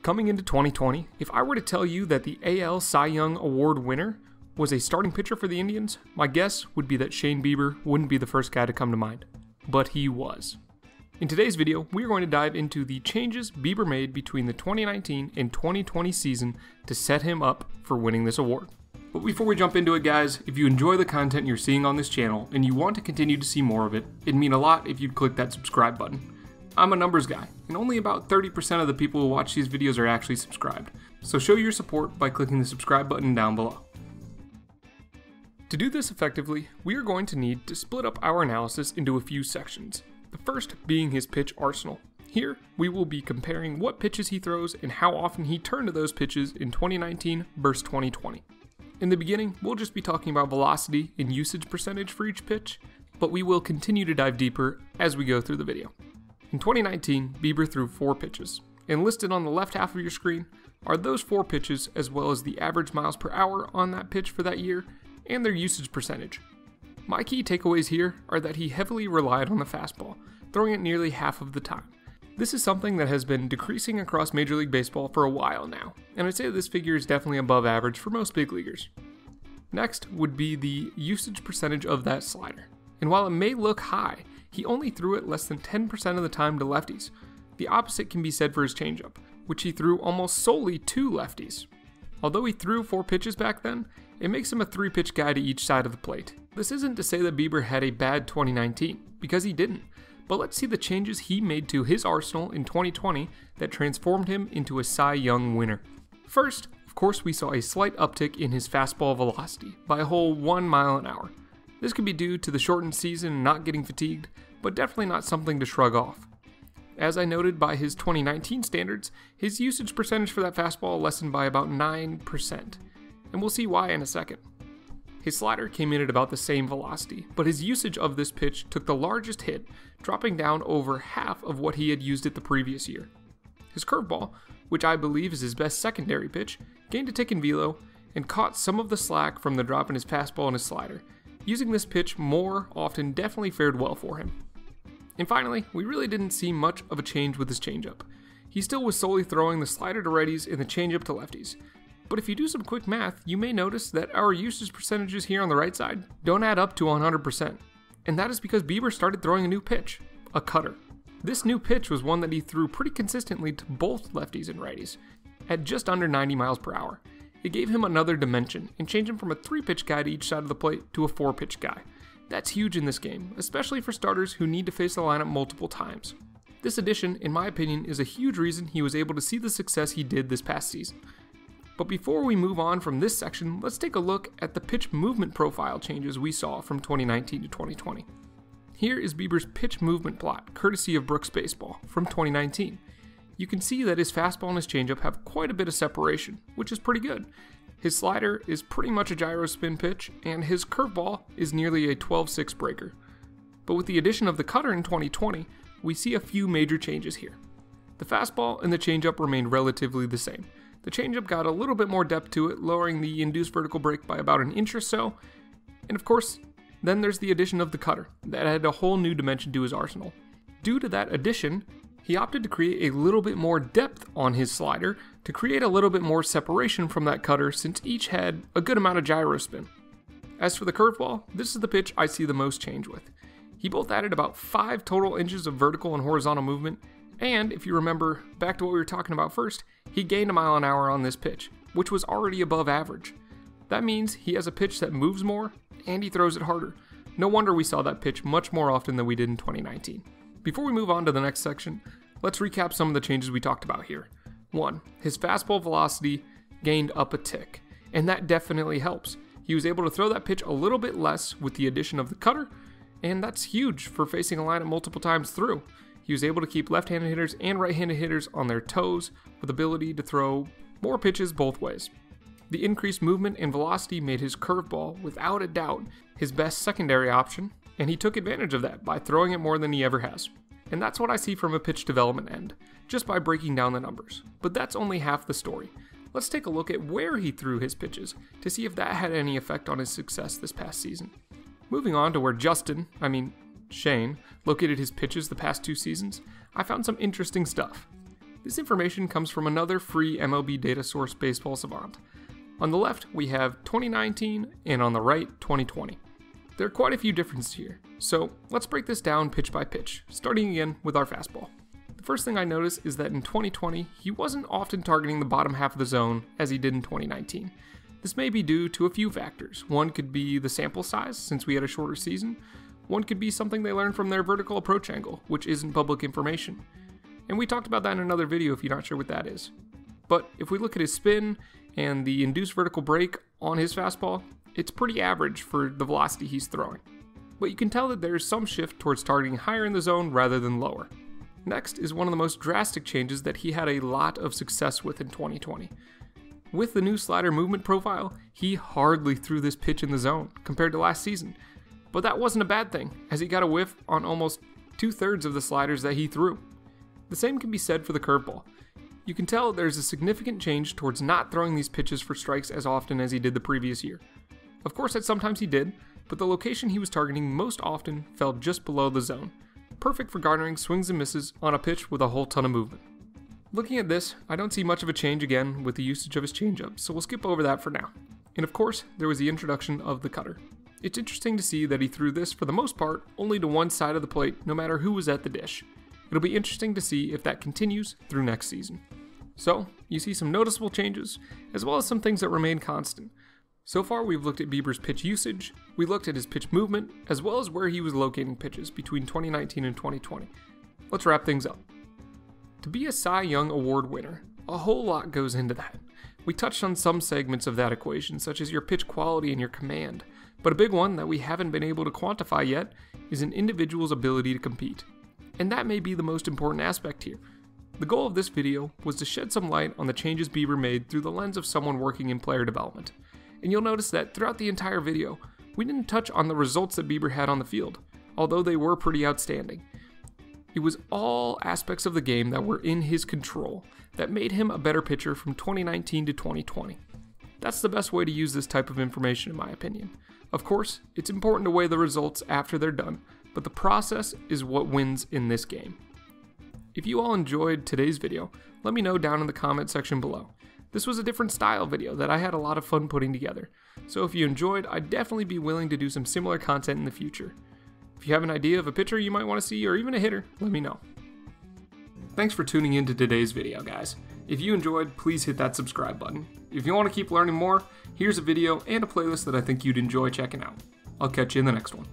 Coming into 2020, if I were to tell you that the AL Cy Young Award winner was a starting pitcher for the Indians, my guess would be that Shane Bieber wouldn't be the first guy to come to mind. But he was. In today's video, we are going to dive into the changes Bieber made between the 2019 and 2020 season to set him up for winning this award. But before we jump into it, guys, if you enjoy the content you're seeing on this channel and you want to continue to see more of it, it'd mean a lot if you'd click that subscribe button. I'm a numbers guy, and only about 30% of the people who watch these videos are actually subscribed, so show your support by clicking the subscribe button down below. To do this effectively, we are going to need to split up our analysis into a few sections, the first being his pitch arsenal. Here, we will be comparing what pitches he throws and how often he turned to those pitches in 2019 versus 2020. In the beginning, we'll just be talking about velocity and usage percentage for each pitch, but we will continue to dive deeper as we go through the video. In 2019, Bieber threw 4 pitches, and listed on the left half of your screen are those 4 pitches as well as the average miles per hour on that pitch for that year and their usage percentage. My key takeaways here are that he heavily relied on the fastball, throwing it nearly half of the time. This is something that has been decreasing across Major League Baseball for a while now, and I'd say this figure is definitely above average for most big leaguers. Next would be the usage percentage of that slider, and while it may look high, he only threw it less than 10% of the time to lefties. The opposite can be said for his changeup, which he threw almost solely to lefties. Although he threw 4 pitches back then, it makes him a 3-pitch guy to each side of the plate. This isn't to say that Bieber had a bad 2019, because he didn't, but let's see the changes he made to his arsenal in 2020 that transformed him into a Cy Young winner. First, of course, we saw a slight uptick in his fastball velocity by a whole 1 mile an hour. This could be due to the shortened season and not getting fatigued, but definitely not something to shrug off. As I noted by his 2019 standards, his usage percentage for that fastball lessened by about 9%, and we'll see why in a second. His slider came in at about the same velocity, but his usage of this pitch took the largest hit, dropping down over half of what he had used it the previous year. His curveball, which I believe is his best secondary pitch, gained a tick in velo and caught some of the slack from the drop in his fastball and his slider. Using this pitch more often definitely fared well for him. And finally, we really didn't see much of a change with his changeup. He still was solely throwing the slider to righties and the changeup to lefties. But if you do some quick math, you may notice that our usage percentages here on the right side don't add up to 100%. And that is because Bieber started throwing a new pitch, a cutter. This new pitch was one that he threw pretty consistently to both lefties and righties, at just under 90 miles per hour. It gave him another dimension and changed him from a 3-pitch guy to each side of the plate to a 4-pitch guy. That's huge in this game, especially for starters who need to face the lineup multiple times. This addition, in my opinion, is a huge reason he was able to see the success he did this past season. But before we move on from this section, let's take a look at the pitch movement profile changes we saw from 2019 to 2020. Here is Bieber's pitch movement plot, courtesy of Brooks Baseball, from 2019. You can see that his fastball and his changeup have quite a bit of separation, which is pretty good. His slider is pretty much a gyro spin pitch, and his curveball is nearly a 12-6 breaker. But with the addition of the cutter in 2020, we see a few major changes here. The fastball and the changeup remained relatively the same. The changeup got a little bit more depth to it, lowering the induced vertical break by about an inch or so. And of course, then there's the addition of the cutter, that added a whole new dimension to his arsenal. Due to that addition, he opted to create a little bit more depth on his slider to create a little bit more separation from that cutter since each had a good amount of gyro spin. As for the curveball, this is the pitch I see the most change with. He both added about 5 total inches of vertical and horizontal movement, and if you remember back to what we were talking about first, he gained a mile an hour on this pitch, which was already above average. That means he has a pitch that moves more, and he throws it harder. No wonder we saw that pitch much more often than we did in 2019. Before we move on to the next section, let's recap some of the changes we talked about here. 1. His fastball velocity gained up a tick, and that definitely helps. He was able to throw that pitch a little bit less with the addition of the cutter, and that's huge for facing a lineup multiple times through. He was able to keep left-handed hitters and right-handed hitters on their toes with the ability to throw more pitches both ways. The increased movement and velocity made his curveball, without a doubt, his best secondary option, and he took advantage of that by throwing it more than he ever has. And that's what I see from a pitch development end, just by breaking down the numbers. But that's only half the story. Let's take a look at where he threw his pitches to see if that had any effect on his success this past season. Moving on to where Shane, located his pitches the past 2 seasons, I found some interesting stuff. This information comes from another free MLB data source, Baseball Savant. On the left, we have 2019, and on the right, 2020. There are quite a few differences here, so let's break this down pitch by pitch, starting again with our fastball. The first thing I notice is that in 2020, he wasn't often targeting the bottom half of the zone as he did in 2019. This may be due to a few factors. One could be the sample size, since we had a shorter season. One could be something they learned from their vertical approach angle, which isn't public information. And we talked about that in another video if you're not sure what that is. But if we look at his spin and the induced vertical break on his fastball, it's pretty average for the velocity he's throwing. But you can tell that there's some shift towards targeting higher in the zone rather than lower. Next is one of the most drastic changes that he had a lot of success with in 2020. With the new slider movement profile, he hardly threw this pitch in the zone compared to last season. But that wasn't a bad thing, as he got a whiff on almost 2/3 of the sliders that he threw. The same can be said for the curveball. You can tell there's a significant change towards not throwing these pitches for strikes as often as he did the previous year. Of course, at sometimes he did, but the location he was targeting most often fell just below the zone, perfect for garnering swings and misses on a pitch with a whole ton of movement. Looking at this, I don't see much of a change again with the usage of his changeup, so we'll skip over that for now. And of course, there was the introduction of the cutter. It's interesting to see that he threw this, for the most part, only to one side of the plate, no matter who was at the dish. It'll be interesting to see if that continues through next season. So, you see some noticeable changes, as well as some things that remain constant. So far, we've looked at Bieber's pitch usage, we looked at his pitch movement, as well as where he was locating pitches between 2019 and 2020. Let's wrap things up. To be a Cy Young Award winner, a whole lot goes into that. We touched on some segments of that equation, such as your pitch quality and your command, but a big one that we haven't been able to quantify yet is an individual's ability to compete. And that may be the most important aspect here. The goal of this video was to shed some light on the changes Bieber made through the lens of someone working in player development. And you'll notice that throughout the entire video, we didn't touch on the results that Bieber had on the field, although they were pretty outstanding. It was all aspects of the game that were in his control that made him a better pitcher from 2019 to 2020. That's the best way to use this type of information in my opinion. Of course, it's important to weigh the results after they're done, but the process is what wins in this game. If you all enjoyed today's video, let me know down in the comment section below. This was a different style video that I had a lot of fun putting together, so if you enjoyed, I'd definitely be willing to do some similar content in the future. If you have an idea of a pitcher you might want to see or even a hitter, let me know. Thanks for tuning in to today's video, guys. If you enjoyed, please hit that subscribe button. If you want to keep learning more, here's a video and a playlist that I think you'd enjoy checking out. I'll catch you in the next one.